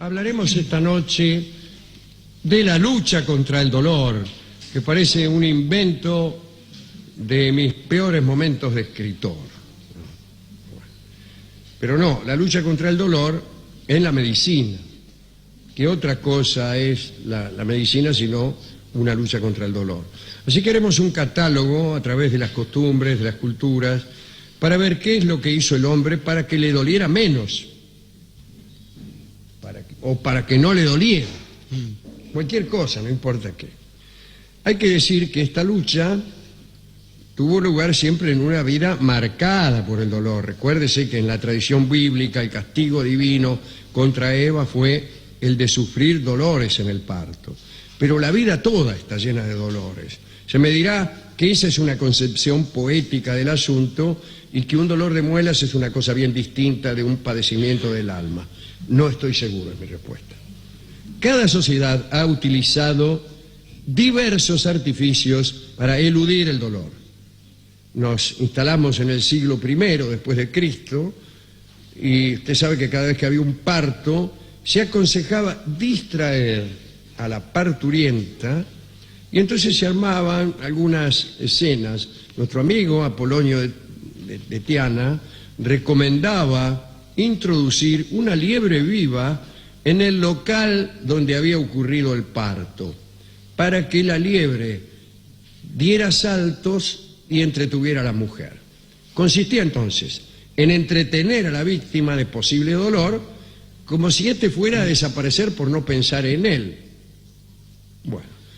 Hablaremos esta noche de la lucha contra el dolor, que parece un invento de mis peores momentos de escritor. Pero no, la lucha contra el dolor es la medicina. ¿Qué otra cosa es la medicina sino una lucha contra el dolor? Así que haremos un catálogo a través de las costumbres, de las culturas, para ver qué es lo que hizo el hombre para que le doliera menos, o para que no le doliera. Cualquier cosa, no importa qué. Hay que decir que esta lucha tuvo lugar siempre en una vida marcada por el dolor. Recuérdese que en la tradición bíblica el castigo divino contra Eva fue el de sufrir dolores en el parto. Pero la vida toda está llena de dolores. Se me dirá que esa es una concepción poética del asunto y que un dolor de muelas es una cosa bien distinta de un padecimiento del alma. No estoy seguro, es mi respuesta. Cada sociedad ha utilizado diversos artificios para eludir el dolor. Nos instalamos en el siglo I después de Cristo y usted sabe que cada vez que había un parto se aconsejaba distraer a la parturienta y entonces se armaban algunas escenas. Nuestro amigo Apolonio de Tiana recomendaba introducir una liebre viva en el local donde había ocurrido el parto, para que la liebre diera saltos y entretuviera a la mujer. Consistía entonces en entretener a la víctima de posible dolor, como si éste fuera a desaparecer por no pensar en él.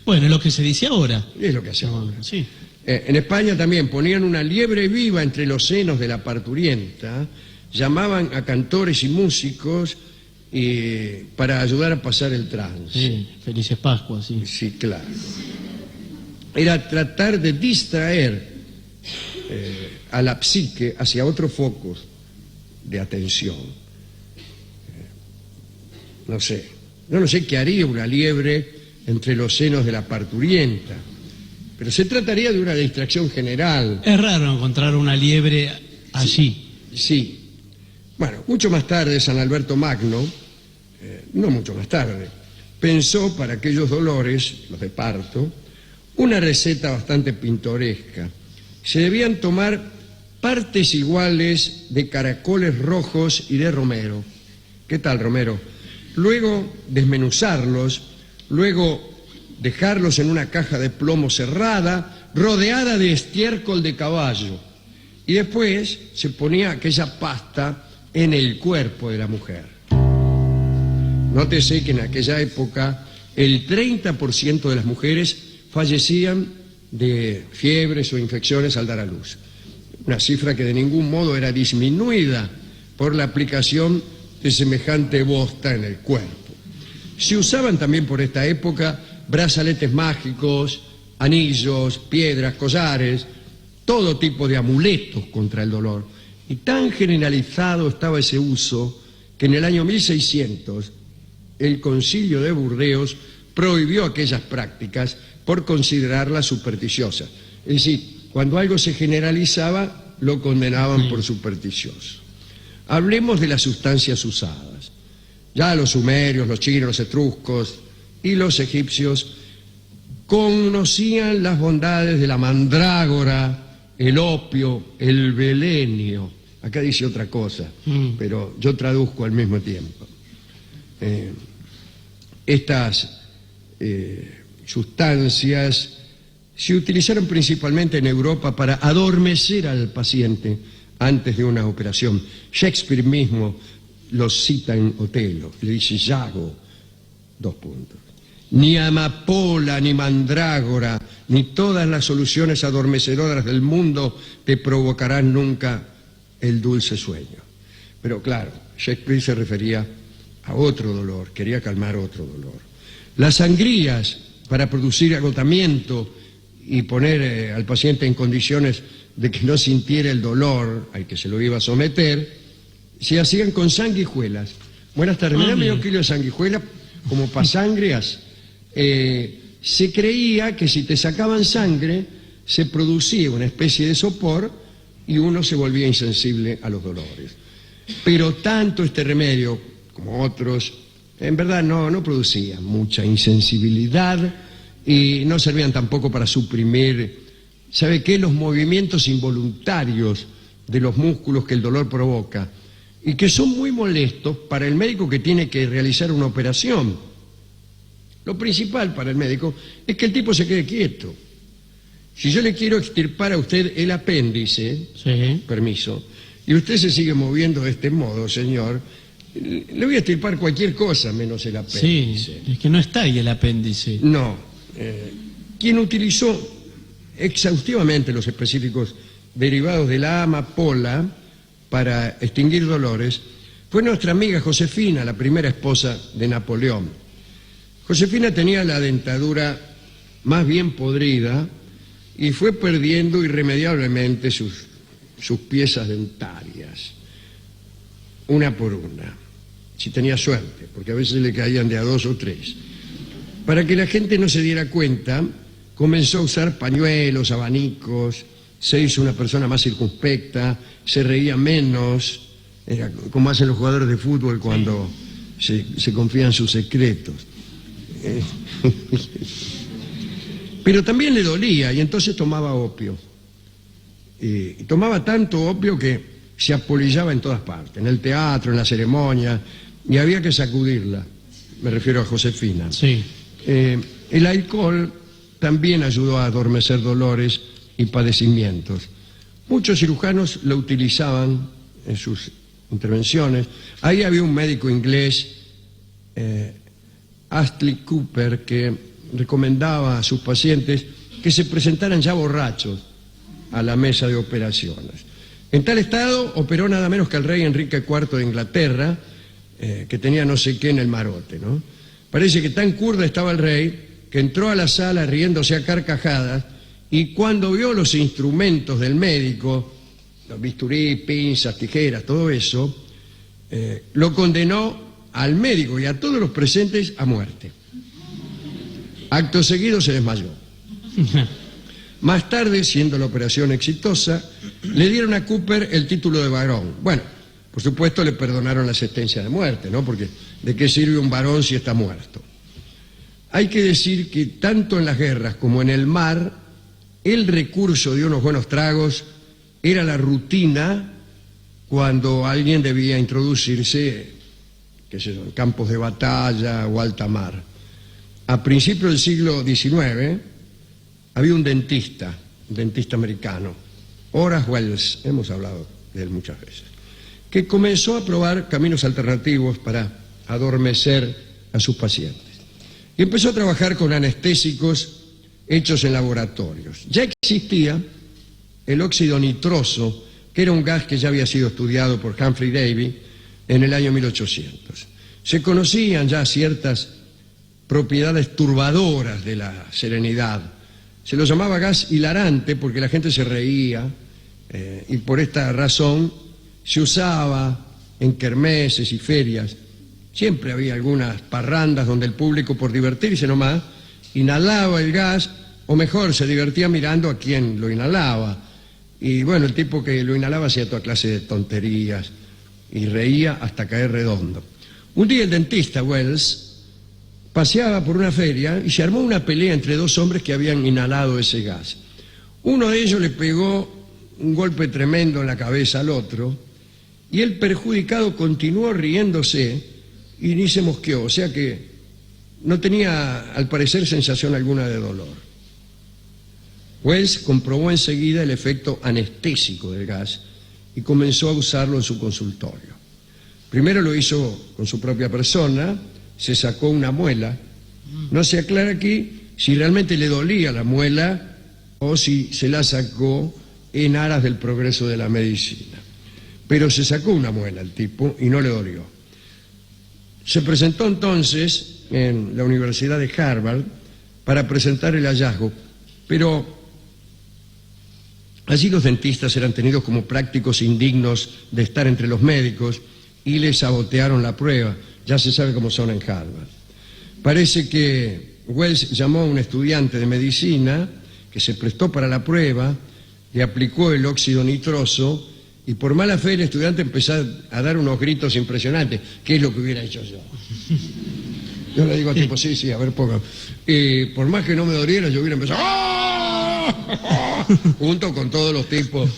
Bueno, es lo que se dice ahora. Es lo que hacemos ahora. Sí. En España también ponían una liebre viva entre los senos de la parturienta, llamaban a cantores y músicos para ayudar a pasar el trance. Sí, felices Pascuas, sí. Sí, claro. Era tratar de distraer a la psique hacia otros focos de atención. No sé qué haría una liebre entre los senos de la parturienta, pero se trataría de una distracción general. Es raro encontrar una liebre allí. Sí. Bueno, mucho más tarde San Alberto Magno, no mucho más tarde, pensó para aquellos dolores, los de parto, una receta bastante pintoresca. Se debían tomar partes iguales de caracoles rojos y de romero. ¿Qué tal, romero? Luego desmenuzarlos, luego dejarlos en una caja de plomo cerrada, rodeada de estiércol de caballo. Y después se ponía aquella pasta en el cuerpo de la mujer. Nótese que en aquella época el 30% de las mujeres fallecían de fiebres o infecciones al dar a luz. Una cifra que de ningún modo era disminuida por la aplicación de semejante bosta en el cuerpo. Se usaban también por esta época brazaletes mágicos, anillos, piedras, collares, todo tipo de amuletos contra el dolor. Y tan generalizado estaba ese uso que en el año 1600 el Concilio de Burdeos prohibió aquellas prácticas por considerarlas supersticiosas. Es decir, cuando algo se generalizaba, lo condenaban por supersticioso. Hablemos de las sustancias usadas. Ya los sumerios, los chinos, los etruscos y los egipcios conocían las bondades de la mandrágora, el opio, el belenio. Acá dice otra cosa, pero yo traduzco al mismo tiempo. Estas sustancias se utilizaron principalmente en Europa para adormecer al paciente antes de una operación. Shakespeare mismo los cita en Otelo, le dice Iago, : ni amapola, ni mandrágora, ni todas las soluciones adormecedoras del mundo te provocarán nunca el dulce sueño. Pero claro, Shakespeare se refería a otro dolor, quería calmar otro dolor. Las sangrías para producir agotamiento y poner al paciente en condiciones de que no sintiera el dolor al que se lo iba a someter, se hacían con sanguijuelas. Buenas tardes, me da medio kilo de sanguijuelas como pasangrias. Se creía que si te sacaban sangre se producía una especie de sopor y uno se volvía insensible a los dolores. Pero tanto este remedio como otros En verdad no producían mucha insensibilidad y no servían tampoco para suprimir, ¿sabe qué? Los movimientos involuntarios de los músculos que el dolor provoca y que son muy molestos para el médico que tiene que realizar una operación. Lo principal para el médico es que el tipo se quede quieto. Si yo le quiero extirpar a usted el apéndice, Sí. permiso, y usted se sigue moviendo de este modo, señor, le voy a extirpar cualquier cosa menos el apéndice. Sí, es que no está ahí el apéndice. No. Quien utilizó exhaustivamente los específicos derivados de la amapola para extinguir dolores fue nuestra amiga Josefina, la primera esposa de Napoleón. Josefina tenía la dentadura más bien podrida y fue perdiendo irremediablemente sus piezas dentarias, una por una, si tenía suerte, porque a veces le caían de a 2 o 3. Para que la gente no se diera cuenta, comenzó a usar pañuelos, abanicos, se hizo una persona más circunspecta, se reía menos, era como hacen los jugadores de fútbol cuando se confían sus secretos. Pero también le dolía y entonces tomaba opio. Y tomaba tanto opio que se apolillaba en todas partes, en el teatro, en la ceremonia, y había que sacudirla. Me refiero a Josefina. Sí. El alcohol también ayudó a adormecer dolores y padecimientos. Muchos cirujanos lo utilizaban en sus intervenciones. Ahí había un médico inglés, Astley Cooper, que recomendaba a sus pacientes que se presentaran ya borrachos a la mesa de operaciones. En tal estado operó nada menos que el rey Enrique IV de Inglaterra, que tenía no sé qué en el marote, ¿no? Parece que tan curda estaba el rey que entró a la sala riéndose a carcajadas y cuando vio los instrumentos del médico, los bisturí, pinzas, tijeras, todo eso, lo condenó al médico y a todos los presentes a muerte. Acto seguido se desmayó. Más tarde, siendo la operación exitosa, le dieron a Cooper el título de barón. Bueno, por supuesto le perdonaron la sentencia de muerte, ¿no? Porque ¿de qué sirve un varón si está muerto? Hay que decir que tanto en las guerras como en el mar, el recurso de unos buenos tragos era la rutina cuando alguien debía introducirse, qué sé yo, en campos de batalla o alta mar. A principios del siglo XIX había un dentista americano, Horace Wells, hemos hablado de él muchas veces, que comenzó a probar caminos alternativos para adormecer a sus pacientes. Y empezó a trabajar con anestésicos hechos en laboratorios. Ya existía el óxido nitroso, que era un gas que ya había sido estudiado por Humphrey Davy en el año 1800. Se conocían ya ciertas propiedades turbadoras de la serenidad. Se lo llamaba gas hilarante porque la gente se reía y por esta razón se usaba en kermeses y ferias. Siempre había algunas parrandas donde el público, por divertirse nomás, inhalaba el gas, o mejor, se divertía mirando a quien lo inhalaba. Y bueno, el tipo que lo inhalaba hacía toda clase de tonterías y reía hasta caer redondo. Un día el dentista Wells paseaba por una feria y se armó una pelea entre dos hombres que habían inhalado ese gas. Uno de ellos le pegó un golpe tremendo en la cabeza al otro y el perjudicado continuó riéndose y ni se mosqueó, o sea que no tenía, al parecer, sensación alguna de dolor. Wells comprobó enseguida el efecto anestésico del gas y comenzó a usarlo en su consultorio. Primero lo hizo con su propia persona, se sacó una muela. No se aclara aquí si realmente le dolía la muela o si se la sacó en aras del progreso de la medicina. Pero se sacó una muela el tipo y no le dolió. Se presentó entonces en la Universidad de Harvard para presentar el hallazgo, pero allí los dentistas eran tenidos como prácticos indignos de estar entre los médicos y les sabotearon la prueba. Ya se sabe cómo son en Harvard. Parece que Wells llamó a un estudiante de medicina que se prestó para la prueba, le aplicó el óxido nitroso Y por mala fe el estudiante empezó a dar unos gritos impresionantes. ¿Qué es lo que hubiera hecho yo? Yo le digo al tipo, sí, a ver, ponga. Por más que no me doliera, yo hubiera empezado... ¡Ah! Junto con todos los tipos,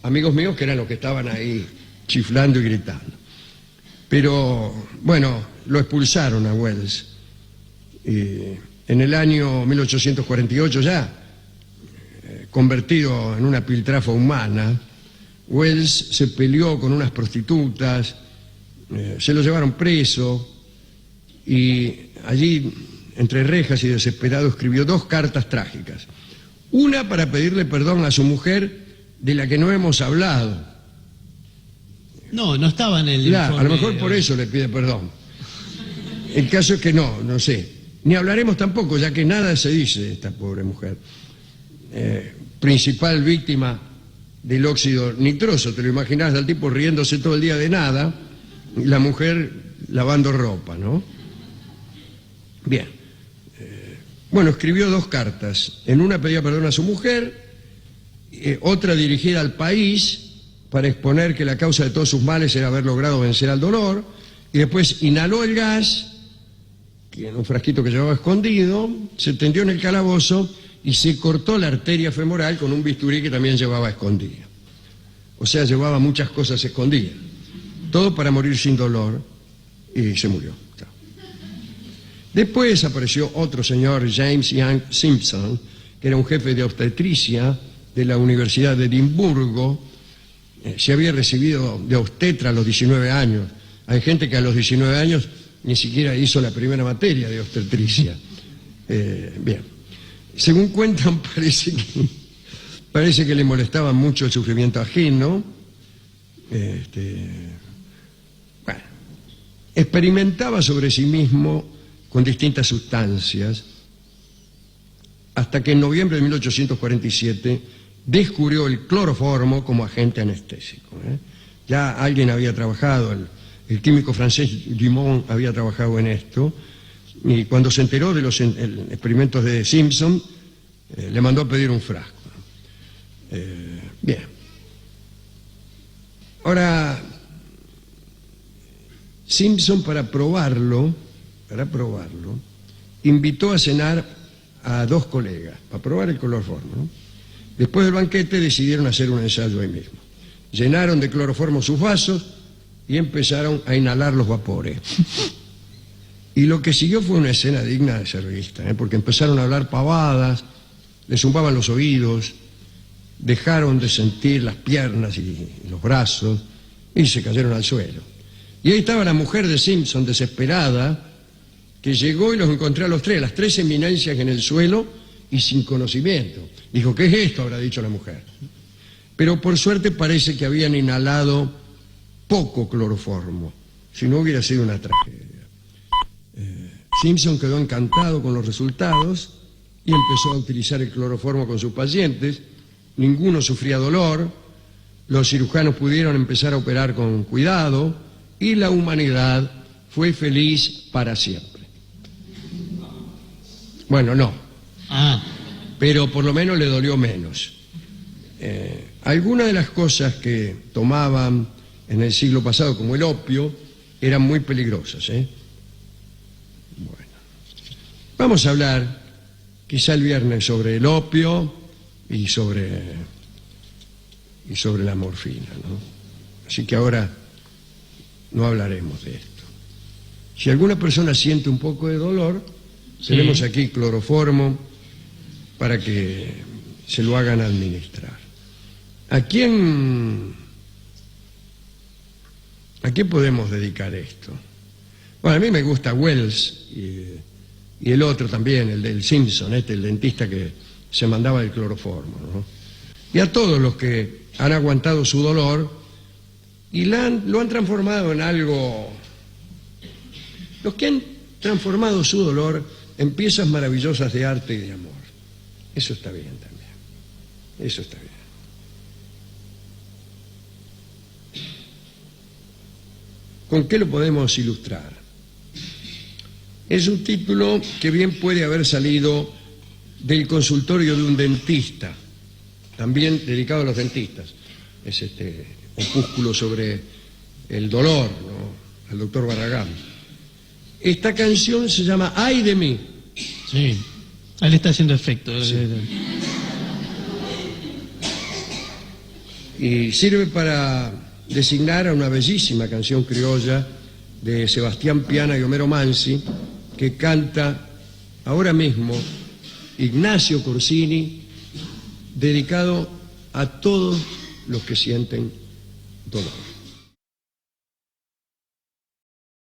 amigos míos, que eran los que estaban ahí chiflando y gritando. Pero, bueno, lo expulsaron a Wells. En el año 1848 ya, convertido en una piltrafa humana, Wells se peleó con unas prostitutas, se lo llevaron preso y allí, entre rejas y desesperado, escribió 2 cartas trágicas. Una para pedirle perdón a su mujer, de la que no hemos hablado. No estaba en el Claro, a lo informe. mejor por eso le pide perdón. El caso es que no sé. Ni hablaremos tampoco, ya que nada se dice de esta pobre mujer. Principal víctima del óxido nitroso, te lo imaginás, al tipo riéndose todo el día de nada, y la mujer lavando ropa, ¿no? Bien. Bueno, escribió 2 cartas. En una pedía perdón a su mujer, otra dirigida al país para exponer que la causa de todos sus males era haber logrado vencer al dolor, y después inhaló el gas, que en un frasquito que llevaba escondido, se tendió en el calabozo y se cortó la arteria femoral con un bisturí que también llevaba escondido. O sea, llevaba muchas cosas escondidas. Todo para morir sin dolor, y se murió. Después apareció otro señor, James Young Simpson, que era un jefe de obstetricia de la Universidad de Edimburgo. Se había recibido de obstetra a los 19 años. Hay gente que a los 19 años ni siquiera hizo la primera materia de obstetricia. Bien. Según cuentan, parece que le molestaba mucho el sufrimiento ajeno. Bueno, experimentaba sobre sí mismo con distintas sustancias, hasta que en noviembre de 1847 descubrió el cloroformo como agente anestésico. Ya alguien había trabajado, el químico francés Dumont había trabajado en esto, y cuando se enteró de los experimentos de Simpson, le mandó a pedir un frasco. Bien. Ahora, Simpson, para probarlo, invitó a cenar a 2 colegas, para probar el cloroformo, ¿no? Después del banquete decidieron hacer un ensayo ahí mismo. Llenaron de cloroformo sus vasos y empezaron a inhalar los vapores. Y lo que siguió fue una escena digna de ser vista, porque empezaron a hablar pavadas, les zumbaban los oídos, dejaron de sentir las piernas y los brazos y se cayeron al suelo. Y ahí estaba la mujer de Simpson, desesperada, que llegó y los encontró a los 3, las 3 eminencias en el suelo y sin conocimiento. Dijo, ¿qué es esto?, habrá dicho la mujer. Pero por suerte parece que habían inhalado poco cloroformo, si no hubiera sido una tragedia. Simpson quedó encantado con los resultados y empezó a utilizar el cloroformo con sus pacientes. Ninguno sufría dolor, los cirujanos pudieron empezar a operar con cuidado y la humanidad fue feliz para siempre. Bueno, no. Pero por lo menos le dolió menos. Algunas de las cosas que tomaban en el siglo pasado, como el opio, eran muy peligrosas. Bueno, vamos a hablar quizá el viernes sobre el opio y sobre la morfina, ¿no? Así que ahora no hablaremos de esto. Si alguna persona siente un poco de dolor, tenemos aquí cloroformo para que se lo hagan administrar. ¿A quién podemos dedicar esto? Bueno, a mí me gusta Wells y el otro también, el del Simpson, el dentista que se mandaba el cloroformo, ¿no? Y a todos los que han aguantado su dolor y lo han transformado en algo... Los que han transformado su dolor en piezas maravillosas de arte y de amor. Eso está bien también. Eso está bien. ¿Con qué lo podemos ilustrar? Es un título que bien puede haber salido del consultorio de un dentista, también dedicado a los dentistas. Es opúsculo sobre el dolor, ¿no?, al doctor Barragán. Esta canción se llama Ay de mí. Sí. Ahí le está haciendo efecto. Sí. Y sirve para designar a una bellísima canción criolla de Sebastián Piana y Homero Mansi, que canta ahora mismo Ignacio Corsini, dedicado a todos los que sienten dolor.